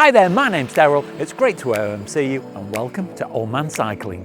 Hi there, my name's Darrell. It's great to see you and welcome to Old Man Cycling.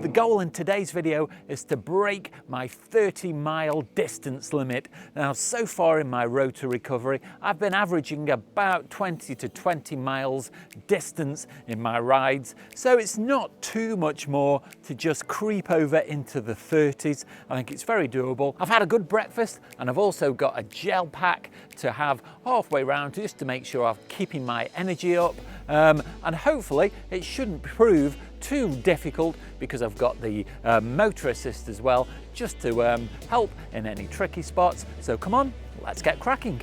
The goal in today's video is to break my 30-mile distance limit. Now, so far in my road to recovery, I've been averaging about 20 to 20 miles distance in my rides, so it's not too much more to just creep over into the 30s. I think it's very doable. I've had a good breakfast and I've also got a gel pack to have halfway round just to make sure I'm keeping my energy up, and hopefully it shouldn't prove too difficult because I've got the motor assist as well, just to help in any tricky spots. So come on, let's get cracking.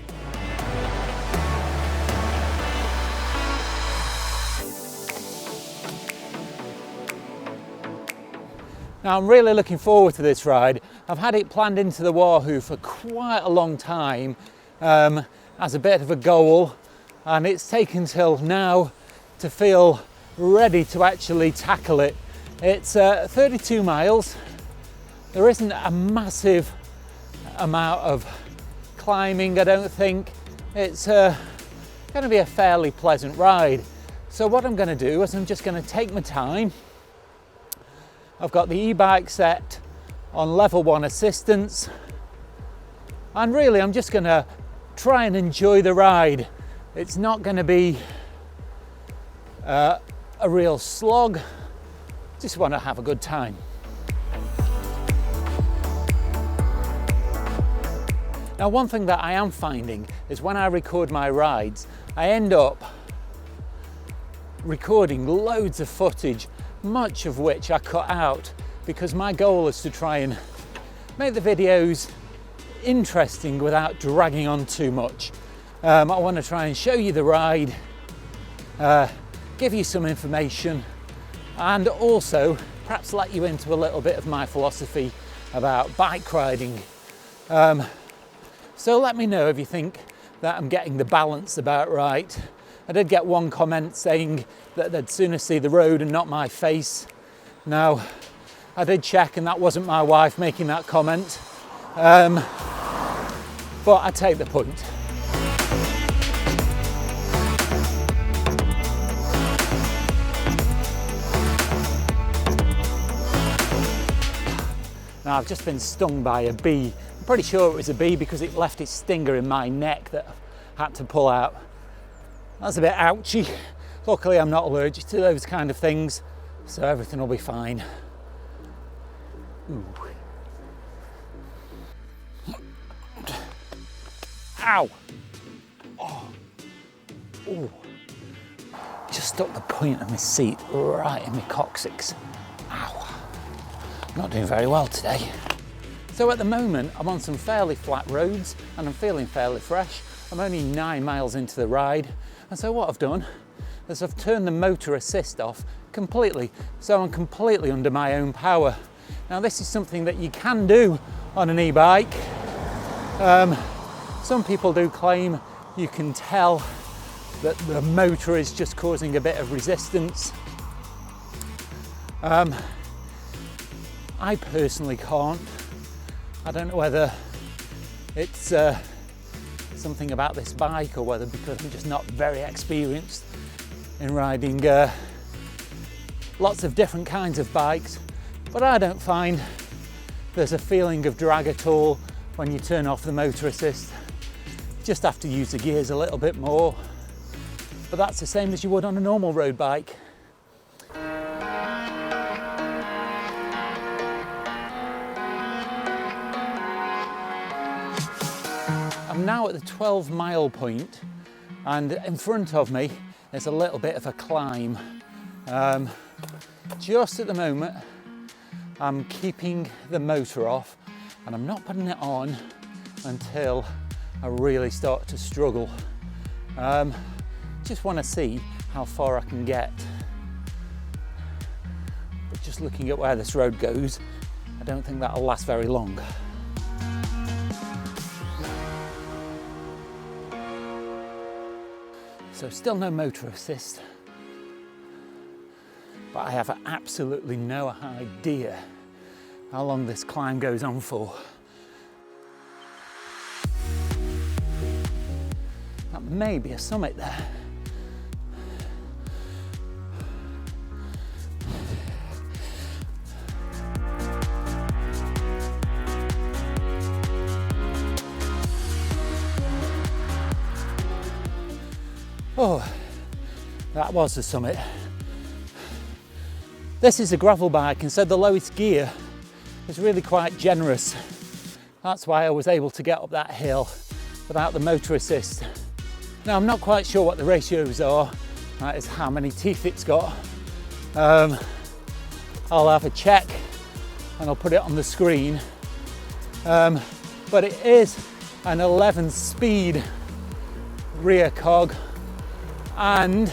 Now I'm really looking forward to this ride. I've had it planned into the Wahoo for quite a long time as a bit of a goal, and it's taken till now to feel ready to actually tackle it. It's 32 miles. There isn't a massive amount of climbing, I don't think. It's going to be a fairly pleasant ride. So what I'm going to do is I'm just going to take my time. I've got the e-bike set on level 1 assistance, and really I'm just going to try and enjoy the ride. It's not going to be a real slog. Just want to have a good time. Now, one thing that I am finding is when I record my rides, I end up recording loads of footage, much of which I cut out because my goal is to try and make the videos interesting without dragging on too much. I want to try and show you the ride, give you some information, and also perhaps let you into a little bit of my philosophy about bike riding. So let me know if you think that I'm getting the balance about right. I did get one comment saying that they'd sooner see the road and not my face. Now, I did check and that wasn't my wife making that comment, but I take the point. Now, I've just been stung by a bee. I'm pretty sure it was a bee because it left its stinger in my neck that I had to pull out. That's a bit ouchy. Luckily, I'm not allergic to those kind of things, so everything will be fine. Ooh. Ow! Oh. Ooh. Just stuck the point of my seat right in my coccyx. Ow. Not doing very well today. So at the moment I'm on some fairly flat roads and I'm feeling fairly fresh. I'm only 9 miles into the ride, and so what I've done is I've turned the motor assist off completely, so I'm completely under my own power. Now this is something that you can do on an e-bike. Some people do claim you can tell that the motor is just causing a bit of resistance. I personally can't. I don't know whether it's something about this bike or whether because I'm just not very experienced in riding lots of different kinds of bikes, but I don't find there's a feeling of drag at all when you turn off the motor assist. You just have to use the gears a little bit more, but that's the same as you would on a normal road bike. I'm now at the 12-mile point, and in front of me is a little bit of a climb. Just at the moment I'm keeping the motor off and I'm not putting it on until I really start to struggle. Just want to see how far I can get, but just looking at where this road goes, I don't think that'll last very long. So still no motor assist, but I have absolutely no idea how long this climb goes on for. That may be a summit there. Oh, that was the summit. This is a gravel bike, and so the lowest gear is really quite generous. That's why I was able to get up that hill without the motor assist. Now, I'm not quite sure what the ratios are, that is how many teeth it's got. I'll have a check and I'll put it on the screen. But it is an 11-speed rear cog, and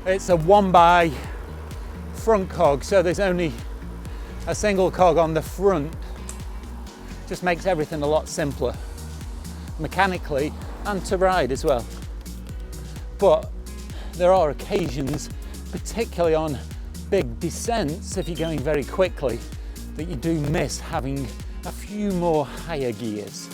it's a 1x front cog, so there's only a single cog on the front. Just makes everything a lot simpler mechanically and to ride as well. But there are occasions, particularly on big descents, if you're going very quickly, that you do miss having a few more higher gears.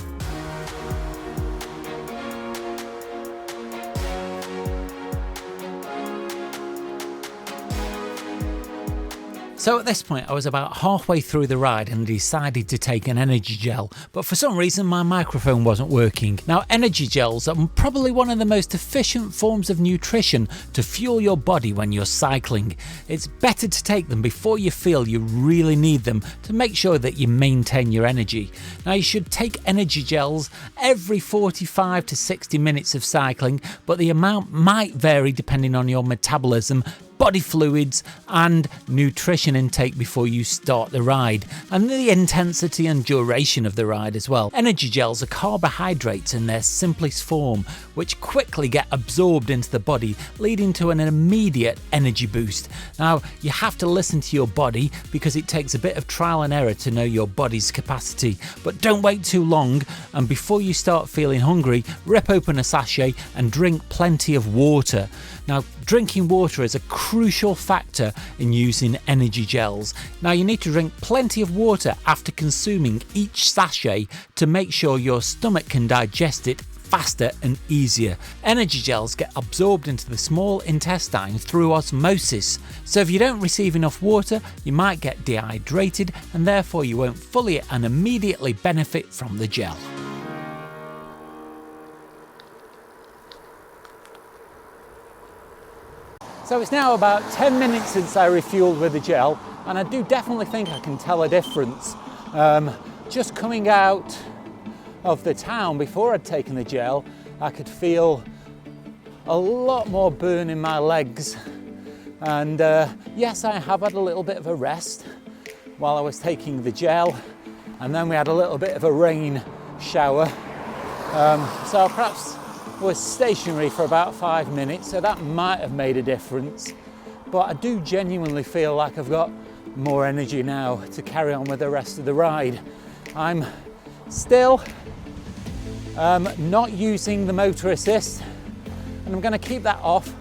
So at this point I was about halfway through the ride and decided to take an energy gel, but for some reason my microphone wasn't working. Now, energy gels are probably one of the most efficient forms of nutrition to fuel your body when you're cycling. It's better to take them before you feel you really need them to make sure that you maintain your energy. Now, you should take energy gels every 45 to 60 minutes of cycling, but the amount might vary depending on your metabolism, body fluids and nutrition intake before you start the ride, and the intensity and duration of the ride as well. Energy gels are carbohydrates in their simplest form, which quickly get absorbed into the body, leading to an immediate energy boost. Now, you have to listen to your body because it takes a bit of trial and error to know your body's capacity, but don't wait too long, and before you start feeling hungry, rip open a sachet and drink plenty of water. Now, drinking water is a crucial factor in using energy gels. Now, you need to drink plenty of water after consuming each sachet to make sure your stomach can digest it faster and easier. Energy gels get absorbed into the small intestine through osmosis, so if you don't receive enough water, you might get dehydrated and therefore you won't fully and immediately benefit from the gel. So it's now about 10 minutes since I refueled with the gel, and I do definitely think I can tell a difference. Just coming out of the town before I'd taken the gel, I could feel a lot more burn in my legs. And yes, I have had a little bit of a rest while I was taking the gel, and then we had a little bit of a rain shower. So perhaps was stationary for about 5 minutes, so that might have made a difference, but I do genuinely feel like I've got more energy now to carry on with the rest of the ride. I'm still not using the motor assist, and I'm going to keep that off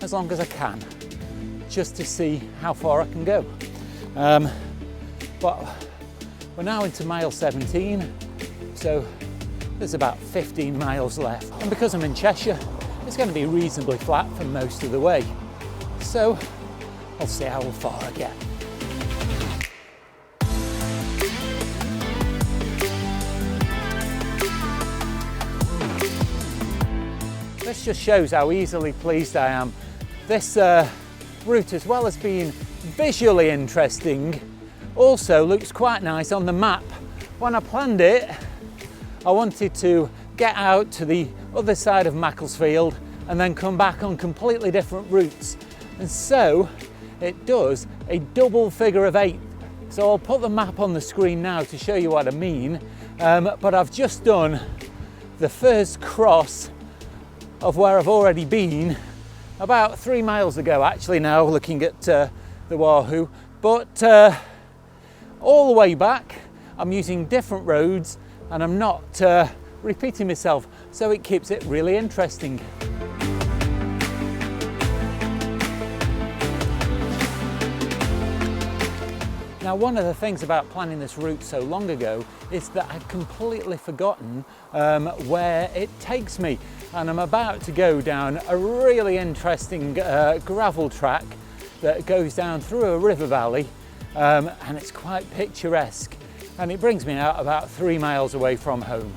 as long as I can, just to see how far I can go. But we're now into mile 17, so there's about 15 miles left, and because I'm in Cheshire, it's going to be reasonably flat for most of the way. So I'll see how far I get. This just shows how easily pleased I am. This route, as well as being visually interesting, also looks quite nice on the map. When I planned it, I wanted to get out to the other side of Macclesfield and then come back on completely different routes. And so it does a double figure of 8. So I'll put the map on the screen now to show you what I mean. But I've just done the first cross of where I've already been about 3 miles ago, actually, now looking at the Wahoo. But all the way back, I'm using different roads, and I'm not repeating myself, so it keeps it really interesting. Now, one of the things about planning this route so long ago is that I'd completely forgotten where it takes me. And I'm about to go down a really interesting gravel track that goes down through a river valley, and it's quite picturesque. And it brings me out about 3 miles away from home.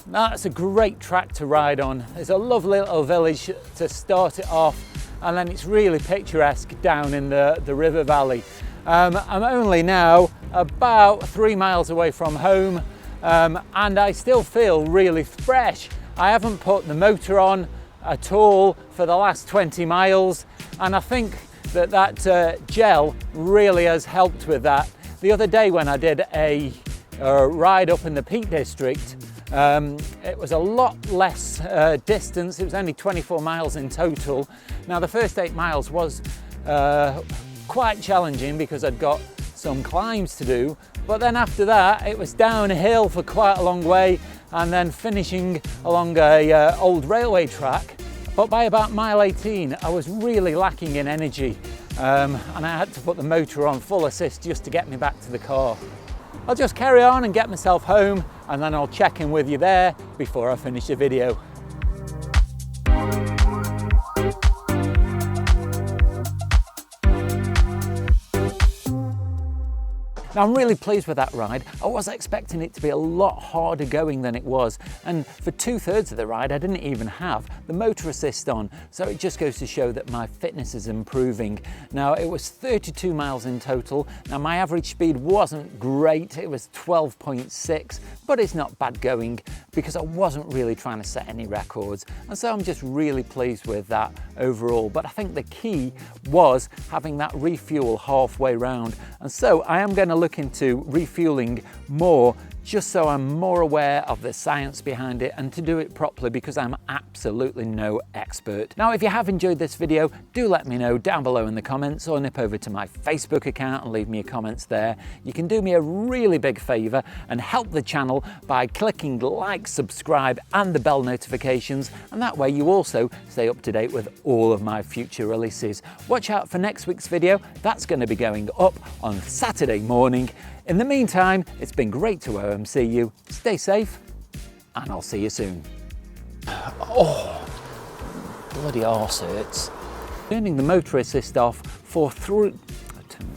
That's a great track to ride on. There's a lovely little village to start it off, and then it's really picturesque down in the river valley. I'm only now about 3 miles away from home, and I still feel really fresh. I haven't put the motor on at all for the last 20 miles, and I think that gel really has helped with that. The other day when I did a ride up in the Peak District, it was a lot less distance. It was only 24 miles in total. Now, the first 8 miles was quite challenging because I'd got some climbs to do, but then after that it was downhill for quite a long way and then finishing along a old railway track. But by about mile 18 I was really lacking in energy, and I had to put the motor on full assist just to get me back to the car. I'll just carry on and get myself home, and then I'll check in with you there before I finish the video. Now, I'm really pleased with that ride. I was expecting it to be a lot harder going than it was, and for 2/3 of the ride I didn't even have the motor assist on, so it just goes to show that my fitness is improving. Now, it was 32 miles in total. Now, my average speed wasn't great, it was 12.6, but it's not bad going because I wasn't really trying to set any records, and so I'm just really pleased with that overall. But I think the key was having that refuel halfway round, and so I am going to look into refueling more, just so I'm more aware of the science behind it and to do it properly, because I'm absolutely no expert. Now, if you have enjoyed this video, do let me know down below in the comments, or nip over to my Facebook account and leave me your comments there. You can do me a really big favour and help the channel by clicking like, subscribe and the bell notifications, and that way you also stay up to date with all of my future releases. Watch out for next week's video. That's going to be going up on Saturday morning. In the meantime, it's been great to OMC you. Stay safe, and I'll see you soon. Oh, bloody arse hurts. Turning the motor assist off for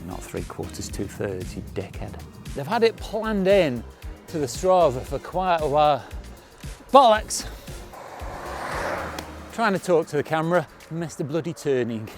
not 3/4, 2/3, you dickhead. They've had it planned in to the Strava for quite a while. Bollocks! Trying to talk to the camera, missed the bloody turning.